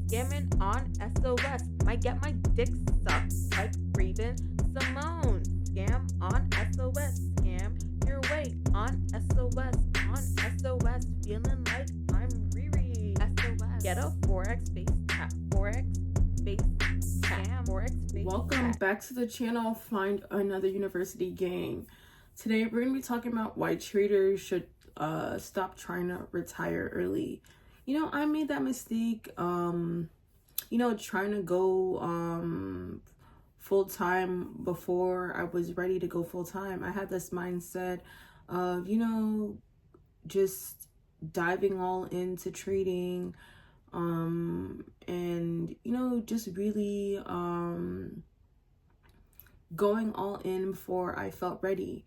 Scamming on SOS. Might get my dick sucked like Raven Simone. Scam on SOS. Scam your way on SOS. On SOS. Feeling like I'm Riri. SOS. Get a Forex face tap. Forex face tap. Forex face Welcome back to the channel. Find Another University Gang. Today we're going to be talking about why traders should stop trying to retire early. I made that mistake, trying to go full-time before I was ready to go full-time. I had this mindset of, just diving all into trading, and just really going all in before I felt ready.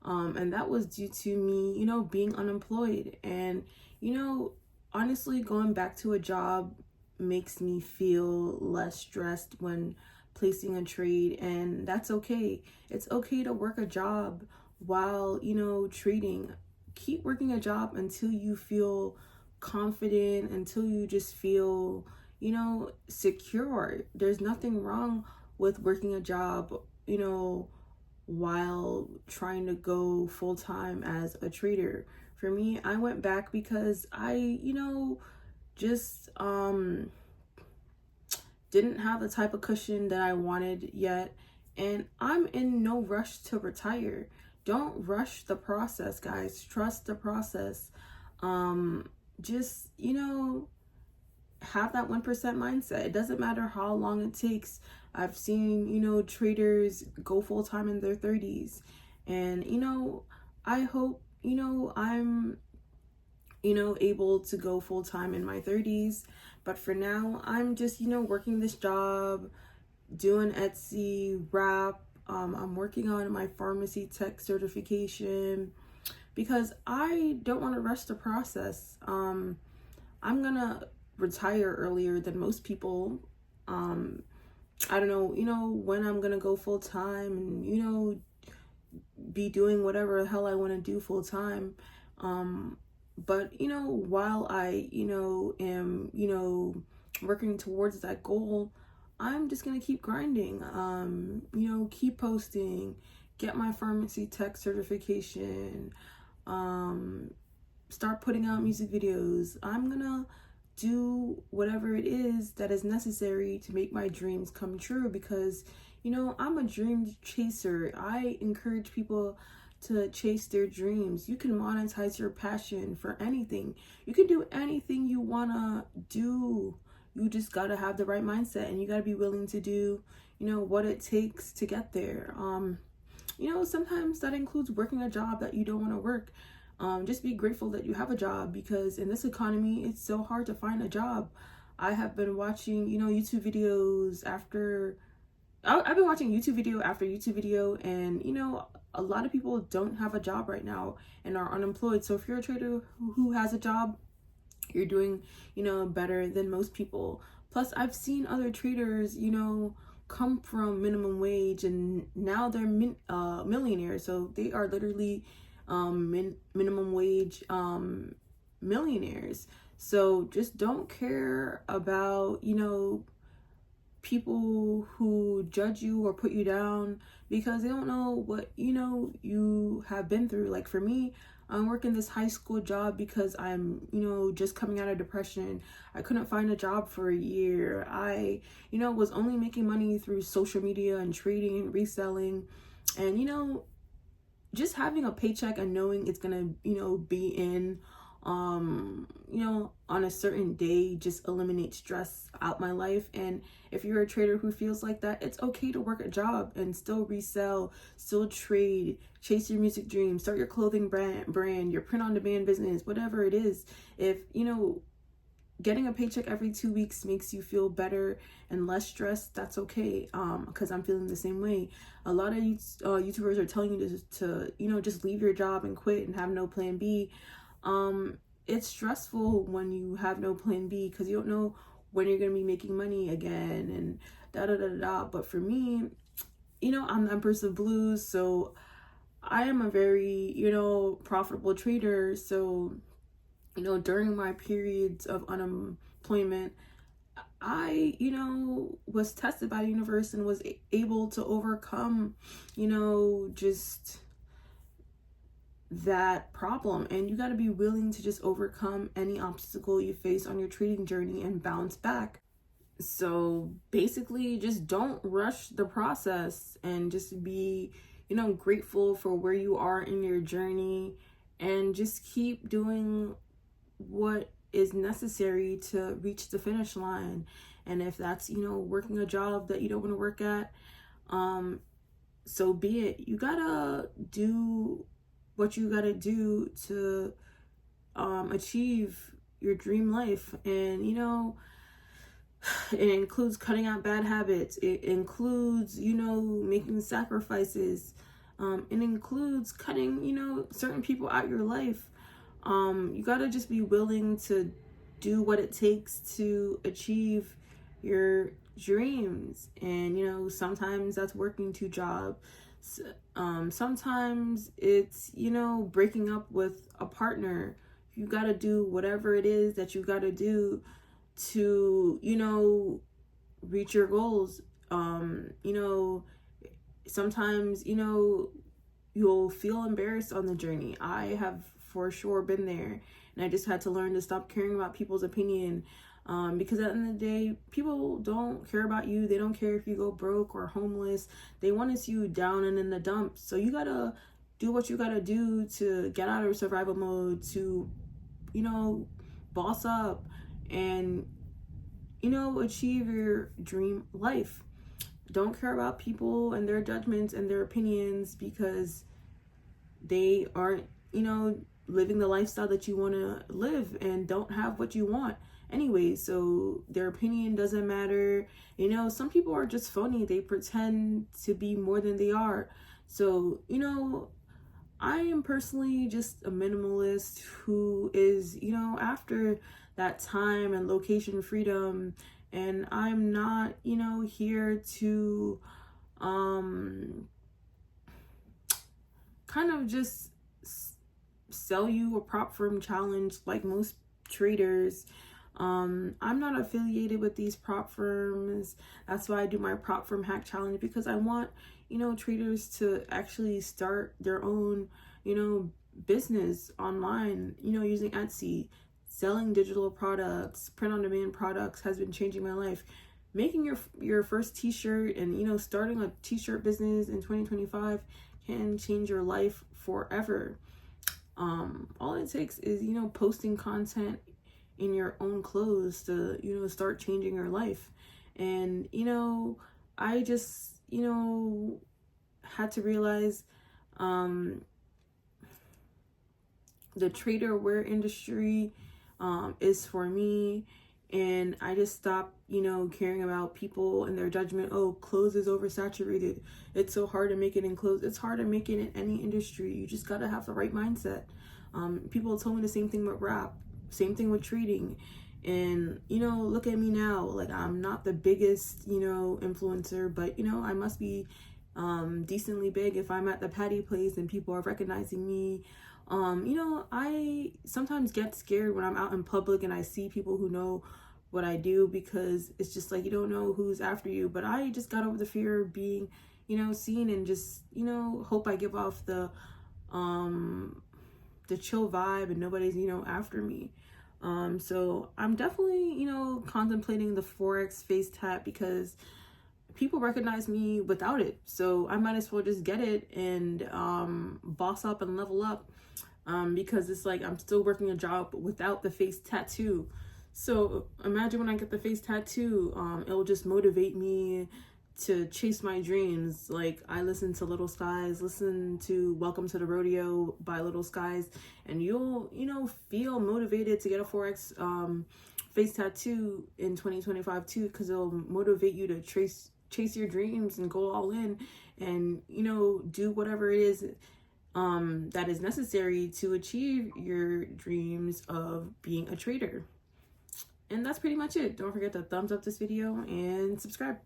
And that was due to me, being unemployed. And, honestly, going back to a job makes me feel less stressed when placing a trade, and that's okay. It's okay to work a job while, trading. Keep working a job until you feel confident, until you just feel, secure. There's nothing wrong with working a job, while trying to go full-time as a trader. For me, I went back because I, just didn't have the type of cushion that I wanted yet, and I'm in no rush to retire. Don't rush the process, guys. Trust the process. Just, have that 1% mindset. It doesn't matter how long it takes. I've seen, traders go full-time in their 30s. And, I hope, I'm, able to go full-time in my 30s. But for now, I'm just, working this job, doing Etsy, Wrap. I'm working on my pharmacy tech certification because I don't want to rush the process. I'm gonna retire earlier than most people. I don't know, when I'm gonna go full time and, be doing whatever the hell I want to do full time. But, while I, am, working towards that goal, I'm just gonna keep grinding, keep posting, get my pharmacy tech certification, start putting out music videos. I'm gonna do whatever it is that is necessary to make my dreams come true because, I'm a dream chaser. I encourage people to chase their dreams. You can monetize your passion for anything. You can do anything you wanna do. You just gotta have the right mindset, and you gotta be willing to do, what it takes to get there. Sometimes that includes working a job that you don't want to work. Just be grateful that you have a job, because in this economy, it's so hard to find a job. I have been watching, YouTube videos after, I've been watching YouTube video after YouTube video, and, a lot of people don't have a job right now and are unemployed. So if you're a trader who has a job, you're doing, better than most people. Plus, I've seen other traders, come from minimum wage, and now they're millionaires. So they are literally minimum wage millionaires. So just don't care about, people who judge you or put you down because they don't know what, you have been through. Like for me, I'm working this high school job because I'm, just coming out of depression. I couldn't find a job for a year. I, was only making money through social media and trading and reselling. And, just having a paycheck and knowing it's gonna, be in, on a certain day just eliminates stress out my life. And if you're a trader who feels like that, it's okay to work a job and still resell, still trade, chase your music dreams, start your clothing brand, your print-on-demand business, whatever it is. If, getting a paycheck every 2 weeks makes you feel better and less stressed, that's okay. Because I'm feeling the same way. A lot of YouTubers are telling you to just leave your job and quit and have no plan B. It's stressful when you have no plan B because you don't know when you're going to be making money again and da-da-da-da-da. But for me, I'm the Empress of Blues, so I am a very, profitable trader. So, during my periods of unemployment, I, was tested by the universe and was able to overcome, just that problem. And you got to be willing to just overcome any obstacle you face on your trading journey and bounce back. So basically, just don't rush the process and just be, grateful for where you are in your journey, and just keep doing what is necessary to reach the finish line. And if that's, working a job that you don't want to work at, so be it. You gotta do what you gotta do to achieve your dream life. And it includes cutting out bad habits. It includes, making sacrifices. It includes cutting, certain people out your life. You gotta just be willing to do what it takes to achieve your dreams. And, sometimes that's working 2 jobs. Sometimes it's, breaking up with a partner. You gotta do whatever it is that you gotta do to, reach your goals. Sometimes, you'll feel embarrassed on the journey. I have for sure been there, and I just had to learn to stop caring about people's opinion. Because at the end of the day, people don't care about you. They don't care if you go broke or homeless. They want to see you down and in the dumps. So you gotta do what you gotta do to get out of survival mode, to, boss up and, achieve your dream life. Don't care about people and their judgments and their opinions, because they aren't, living the lifestyle that you want to live and don't have what you want anyway. So their opinion doesn't matter. Some people are just phony. They pretend to be more than they are. So, I am personally just a minimalist who is, after that time and location freedom. And I'm not, here to kind of just sell you a prop firm challenge like most traders. I'm not affiliated with these prop firms. That's why I do my prop firm hack challenge, because I want, traders to actually start their own, business online, using Etsy. Selling digital products, print on demand products has been changing my life. Making your first t-shirt and, starting a t-shirt business in 2025 can change your life forever. All it takes is, posting content in your own clothes to, start changing your life. And, I just, had to realize, the trader wear industry, is for me. And I just stopped, caring about people and their judgment. Oh, clothes is oversaturated. It's so hard to make it in clothes. It's hard to make it in any industry. You just gotta have the right mindset. People told me the same thing with rap, same thing with trading. And, look at me now. Like, I'm not the biggest, influencer, but, I must be decently big if I'm at the Patty place and people are recognizing me. I sometimes get scared when I'm out in public and I see people who know what I do, because it's just like, you don't know who's after you. But I just got over the fear of being, seen, and just, hope I give off the chill vibe and nobody's, after me. So I'm definitely, contemplating the Forex face tat, because people recognize me without it. So I might as well just get it and boss up and level up, because it's like I'm still working a job without the face tattoo. So imagine when I get the face tattoo, it'll just motivate me to chase my dreams. Like, I listen to Little Skies, listen to Welcome to the Rodeo by Little Skies, and you'll, feel motivated to get a Forex face tattoo in 2025 too, because it'll motivate you to chase your dreams and go all in, and, do whatever it is that is necessary to achieve your dreams of being a trader. And that's pretty much it. Don't forget to thumbs up this video and subscribe.